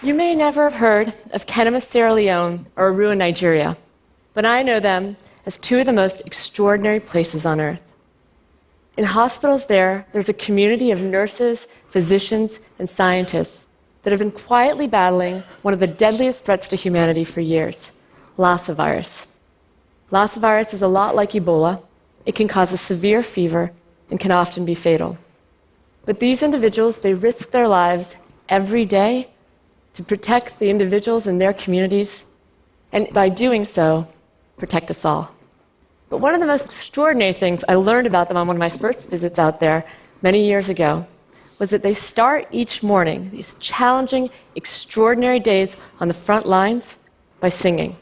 You may never have heard of Kenema, Sierra Leone, or Arua, Nigeria, but I know them as two of the most extraordinary places on earth. In hospitals there's a community of nurses, physicians, and scientists that have been quietly battling one of the deadliest threats to humanity for years, Lassa virus. Lassa virus is a lot like Ebola. It can cause a severe fever and can often be fatal. But these individuals, they risk their lives every day to protect the individuals in their communities, and by doing so, protect us all. But one of the most extraordinary things I learned about them on one of my first visits out there many years ago was that they start each morning, these challenging, extraordinary days on the front lines, by singing.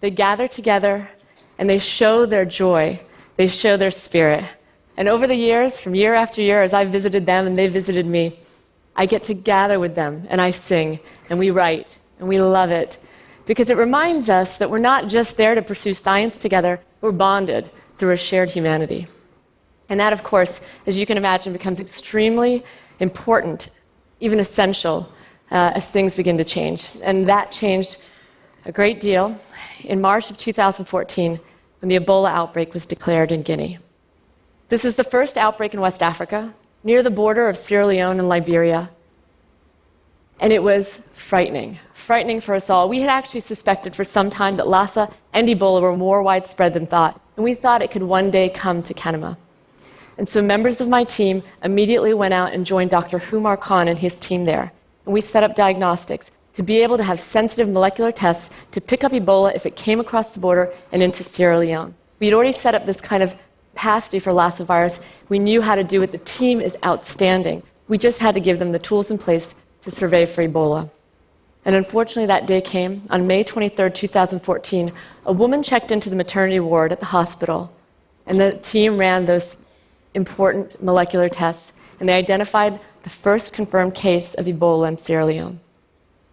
They gather together and they show their joy, they show their spirit. And over the years, from year after year, as I visited them and they visited me, I get to gather with them and I sing and we write and we love it because it reminds us that we're not just there to pursue science together, we're bonded through a shared humanity. And that, of course, as you can imagine, becomes extremely important, even essential, as things begin to change. And that changed a great deal in March of 2014 when the Ebola outbreak was declared in Guinea. This is the first outbreak in West Africa, near the border of Sierra Leone and Liberia. And it was frightening for us all. We had actually suspected for some time that Lassa and Ebola were more widespread than thought, and we thought it could one day come to Kenema. And so members of my team immediately went out and joined Dr. Humar Khan and his team there. And we set up diagnostics to be able to have sensitive molecular tests to pick up Ebola if it came across the border and into Sierra Leone. We had already set up this kind of capacity for Lassa virus. We knew how to do it. The team is outstanding. We just had to give them the tools in place to survey for Ebola. And unfortunately, that day came. On May 23, 2014, a woman checked into the maternity ward at the hospital, and the team ran those important molecular tests, and they identified the first confirmed case of Ebola in Sierra Leone.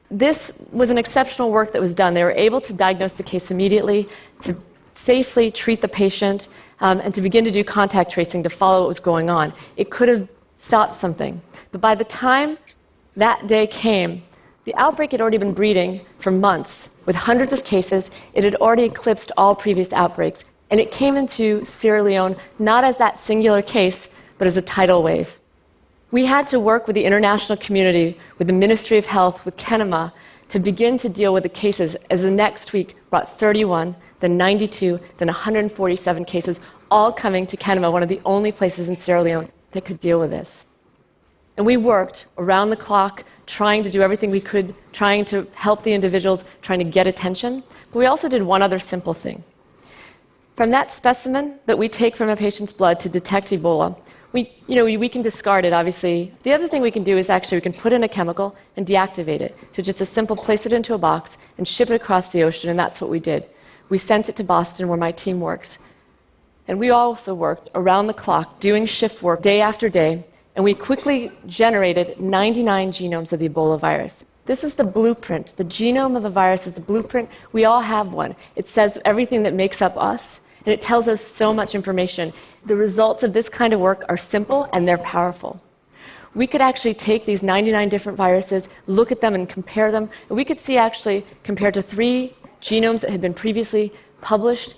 This was an exceptional work that was done. They were able to diagnose the case immediately, to safely treat the patient, and to begin to do contact tracing to follow what was going on. It could have stopped something. But by the time that day came, the outbreak had already been breeding for months. With hundreds of cases, it had already eclipsed all previous outbreaks. And it came into Sierra Leone not as that singular case, but as a tidal wave. We had to work with the international community, with the Ministry of Health, with Kenema, to begin to deal with the cases, as the next week brought 31, then 92, then 147 cases, all coming to Kenema, one of the only places in Sierra Leone that could deal with this. And we worked around the clock, trying to do everything we could, trying to help the individuals, trying to get attention. But we also did one other simple thing. From that specimen that we take from a patient's blood to detect Ebola, we can discard it, obviously. The other thing we can do is actually we can put in a chemical and deactivate it. So just a simple place it into a box and ship it across the ocean, and that's what we did. We sent it to Boston, where my team works. And we also worked around the clock, doing shift work day after day, and we quickly generated 99 genomes of the Ebola virus. This is the blueprint. The genome of the virus is the blueprint. We all have one. It says everything that makes up us, and it tells us so much information. The results of this kind of work are simple, and they're powerful. We could actually take these 99 different viruses, look at them and compare them, and we could see actually, compared to 3 genomes that had been previously published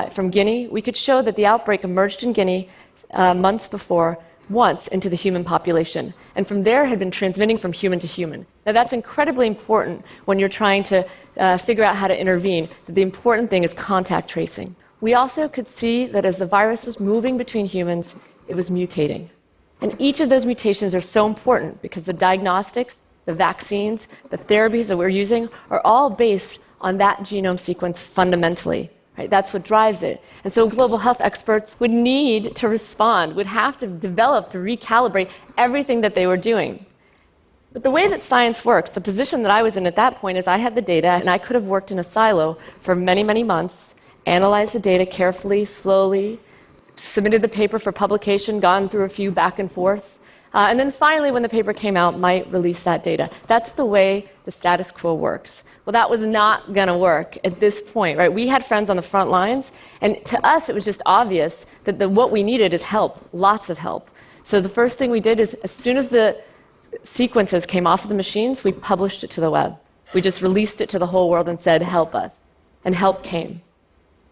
from Guinea, we could show that the outbreak emerged in Guinea months before, once into the human population, and from there had been transmitting from human to human. Now that's incredibly important when you're trying to figure out how to intervene, that the important thing is contact tracing. We also could see that as the virus was moving between humans, it was mutating. And each of those mutations are so important because the diagnostics, the vaccines, the therapies that we're using are all based on that genome sequence fundamentally. Right? That's what drives it. And so global health experts would need to respond, would have to develop, to recalibrate everything that they were doing. But the way that science works, the position that I was in at that point is I had the data, and I could have worked in a silo for many, many months, analyzed the data carefully, slowly, submitted the paper for publication, gone through a few back and forths, and then finally, when the paper came out, might release that data. That's the way the status quo works. Well, that was not going to work at this point, right? We had friends on the front lines, and to us, it was just obvious that what we needed is help, lots of help. So the first thing we did is, as soon as the sequences came off of the machines, we published it to the web. We just released it to the whole world and said, help us. And help came.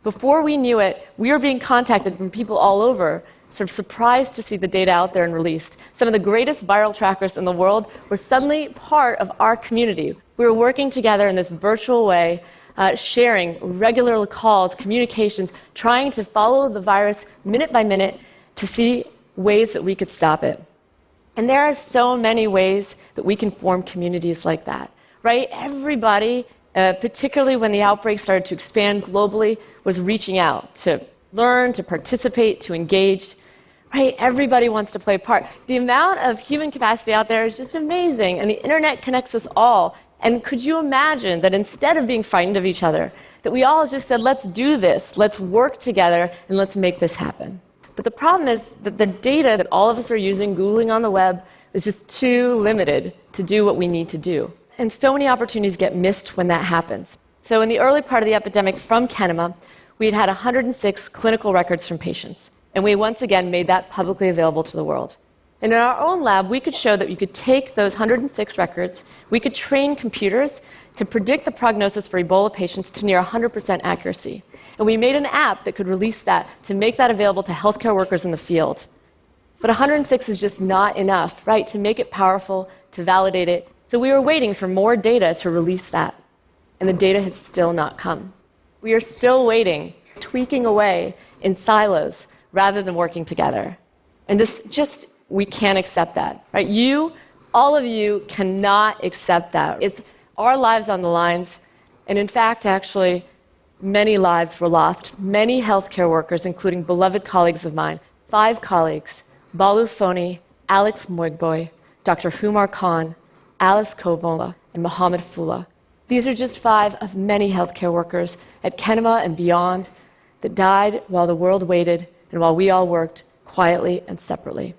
Before we knew it, we were being contacted from people all over, sort of surprised to see the data out there and released. Some of the greatest viral trackers in the world were suddenly part of our community. We were working together in this virtual way, sharing regular calls, communications, trying to follow the virus minute by minute to see ways that we could stop it. And there are so many ways that we can form communities like that, right? Everybody, particularly when the outbreak started to expand globally, was reaching out to learn, to participate, to engage. Right? Everybody wants to play a part. The amount of human capacity out there is just amazing, and the internet connects us all. And could you imagine that instead of being frightened of each other, that we all just said, let's do this, let's work together, and let's make this happen? But the problem is that the data that all of us are using, Googling on the web, is just too limited to do what we need to do. And so many opportunities get missed when that happens. So in the early part of the epidemic from Kenema, we had 106 clinical records from patients. And we once again made that publicly available to the world. And in our own lab, we could show that you could take those 106 records, we could train computers to predict the prognosis for Ebola patients to near 100% accuracy. And we made an app that could release that to make that available to healthcare workers in the field. But 106 is just not enough, right, to make it powerful, to validate it. So we were waiting for more data to release that. And the data has still not come. We are still waiting, tweaking away in silos, rather than working together. And we can't accept that, right? All of you cannot accept that. It's our lives on the lines, and in fact, actually, many lives were lost. Many healthcare workers, including beloved colleagues of mine, 5 colleagues, Balu Foni, Alex Moigboy, Dr. Humar Khan, Alice Kovola, and Mohammed Fula. These are just 5 of many healthcare workers at Kenema and beyond that died while the world waited and while we all worked quietly and separately.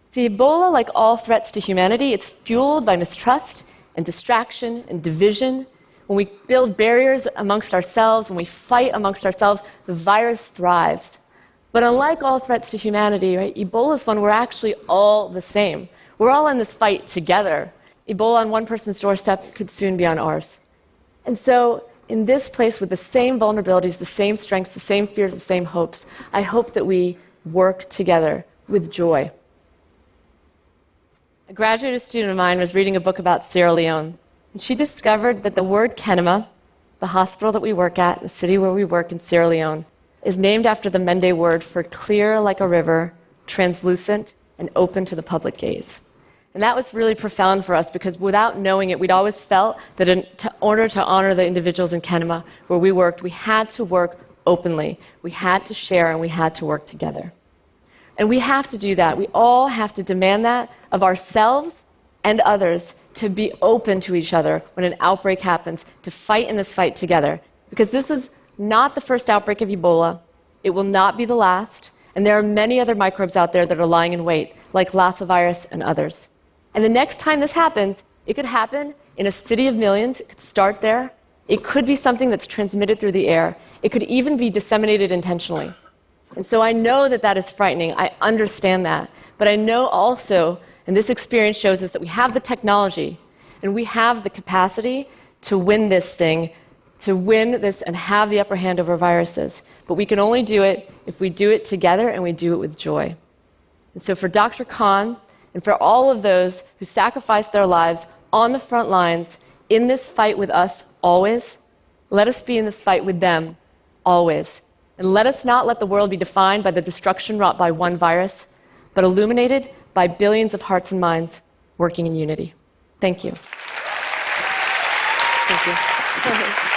See, Ebola, like all threats to humanity, it's fueled by mistrust and distraction and division. When we build barriers amongst ourselves, when we fight amongst ourselves, the virus thrives. But unlike all threats to humanity, right, Ebola's one, we're actually all the same. We're all in this fight together. Ebola on one person's doorstep could soon be on ours. And so, in this place with the same vulnerabilities, the same strengths, the same fears, the same hopes, I hope that we work together with joy. A graduate student of mine was reading a book about Sierra Leone, and she discovered that the word Kenema, the hospital that we work at, the city where we work in Sierra Leone, is named after the Mende word for clear like a river, translucent, and open to the public gaze. And that was really profound for us because without knowing it, we'd always felt that in order to honor the individuals in Kenema where we worked, we had to work openly. We had to share and we had to work together. And we have to do that. We all have to demand that of ourselves and others, to be open to each other when an outbreak happens, to fight in this fight together. Because this is not the first outbreak of Ebola. It will not be the last. And there are many other microbes out there that are lying in wait, like Lassa virus and others. And the next time this happens, it could happen in a city of millions. It could start there. It could be something that's transmitted through the air. It could even be disseminated intentionally. And so I know that that is frightening. I understand that. But I know also, and this experience shows us, that we have the technology and we have the capacity to win this thing, to win this and have the upper hand over viruses. But we can only do it if we do it together and we do it with joy. And so for Dr. Khan, and for all of those who sacrificed their lives on the front lines in this fight with us always, let us be in this fight with them always. And let us not let the world be defined by the destruction wrought by one virus, but illuminated by billions of hearts and minds working in unity. Thank you. Thank you.